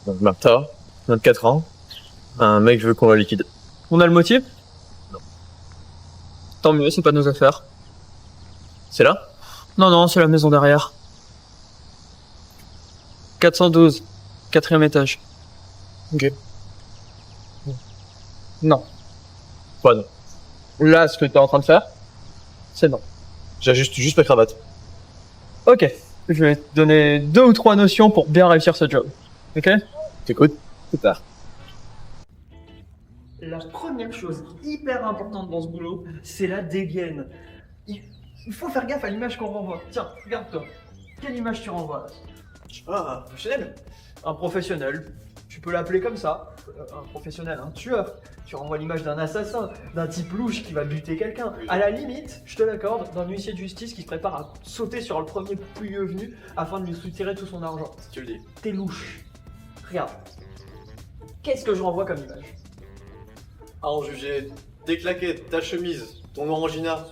Donc Martha, 24 ans, un mec veut qu'on la liquide. On a le motif? Non. Tant mieux, c'est pas de nos affaires. C'est là? Non, non, c'est la maison derrière. 412, quatrième étage. Ok. Non. Quoi non? Là, ce que t'es en train de faire, c'est non. J'ajuste juste ma cravate. Ok, je vais te donner 2 ou 3 notions pour bien réussir ce job. Ok? T'écoutes? Plus tard. La première chose hyper importante dans ce boulot, c'est la dégaine. Il faut faire gaffe à l'image qu'on renvoie. Tiens, regarde-toi. Quelle image tu renvoies? Ah, professionnel? Un professionnel. Tu peux l'appeler comme ça. Un professionnel, un tueur. Tu renvoies l'image d'un assassin, d'un type louche qui va buter quelqu'un. Oui. À la limite, je te l'accorde, d'un huissier de justice qui se prépare à sauter sur le premier pouilleux venu afin de lui soutirer tout son argent. Si tu le dis. T'es louche. Regarde. Qu'est-ce que je renvoie comme image? À en juger tes claquettes, ta chemise, ton orangina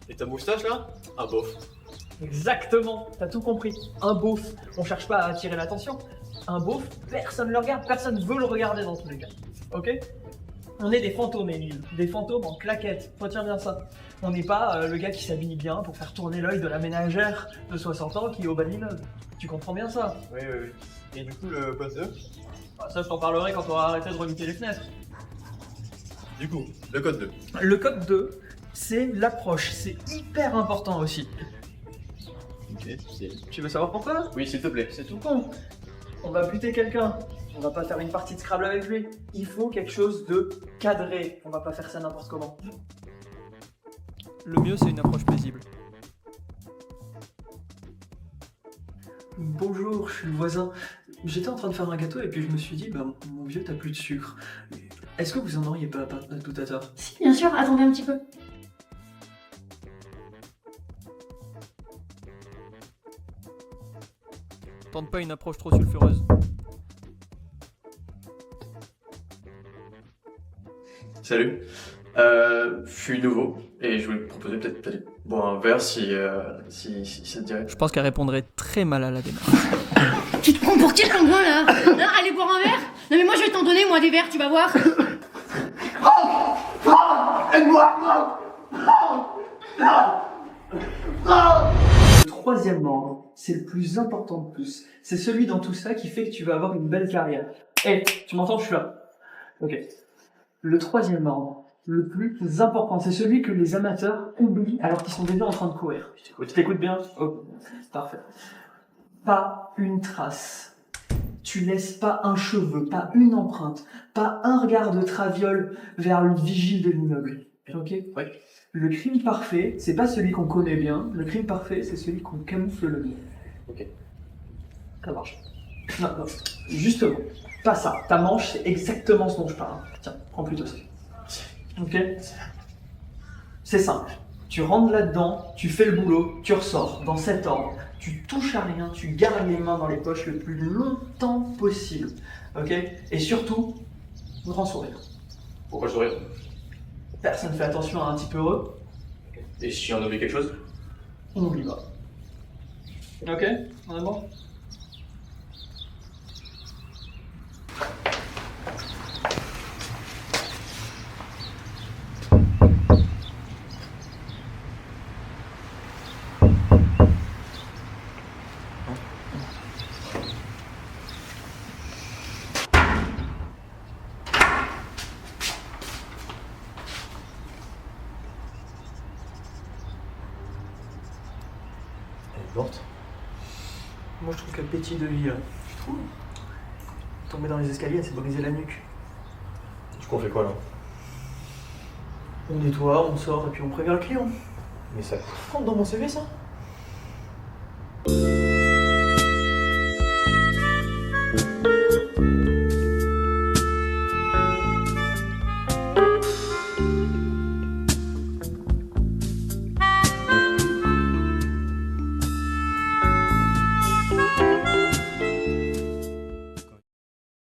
et ta moustache là, un beauf. Exactement, t'as tout compris. Un beauf, on cherche pas à attirer l'attention. Un beauf, personne le regarde, personne veut le regarder dans tous les cas. Ok? On est des fantômes, Émile. Des fantômes en claquettes. Retiens bien ça. On n'est pas le gars qui s'habille bien pour faire tourner l'œil de la ménagère de 60 ans qui est au bas de l'immeuble. Tu comprends bien ça? Oui, oui, oui. Et du coup, le poste 2? Ah, ça, je t'en parlerai quand on aura arrêté de relutter les fenêtres. Du coup, le code 2. Le code 2, c'est l'approche. C'est hyper important aussi. Ok, c'est... Tu veux savoir pourquoi? Oui, s'il te plaît. C'est tout con. On va buter quelqu'un. On va pas faire une partie de Scrabble avec lui. Il faut quelque chose de cadré. On va pas faire ça n'importe comment. Le mieux, c'est une approche paisible. Bonjour, je suis le voisin. J'étais en train de faire un gâteau et puis je me suis dit, bah mon vieux, t'as plus de sucre. Est-ce que vous en auriez pas tout à l'heure? Si, bien sûr, attendez un petit peu. Tente pas une approche trop sulfureuse. Salut. Je suis nouveau et je voulais te proposer peut-être d'aller boire un verre si ça te dirait. Je pense qu'elle répondrait très mal à la démarche. Tu te prends pour qui, comme moi, là? Hein, allez boire un verre? Non, mais moi, je vais t'en donner, moi, des verres, tu vas voir. Le troisième membre, c'est le plus important de plus. C'est celui dans tout ça qui fait que tu vas avoir une belle carrière. Eh, tu m'entends, je suis là. Ok. Le troisième membre, le plus important, c'est celui que les amateurs oublient alors qu'ils sont déjà en train de courir. Tu t'écoutes bien? Oh, parfait. Pas une trace. Tu laisses pas un cheveu, pas une empreinte, pas un regard de traviole vers le vigile de l'immeuble. Ok? Oui. Le crime parfait, c'est pas celui qu'on connaît bien. Le crime parfait, c'est celui qu'on camoufle le mieux. Ok. Ça marche. Non, non. Justement, pas ça. Ta manche, c'est exactement ce dont je parle. Tiens, prends plutôt ça. Ok? C'est simple. Tu rentres là-dedans, tu fais le boulot, tu ressors dans cet ordre. Tu touches à rien, tu gardes les mains dans les poches le plus longtemps possible. Ok? Et surtout, grand sourire. Pourquoi je souris? Personne fait attention à un type heureux, Et si on oublie quelque chose? on n'oublie pas. Ok? On est bon? Elle est morte. Moi je trouve qu'elle pétille de vie là. Tu trouves? Tomber dans les escaliers, elle s'est brisé la nuque. Du coup, on fait quoi là? On nettoie, on sort et puis on prévient le client. Mais ça rentre dans mon CV ça?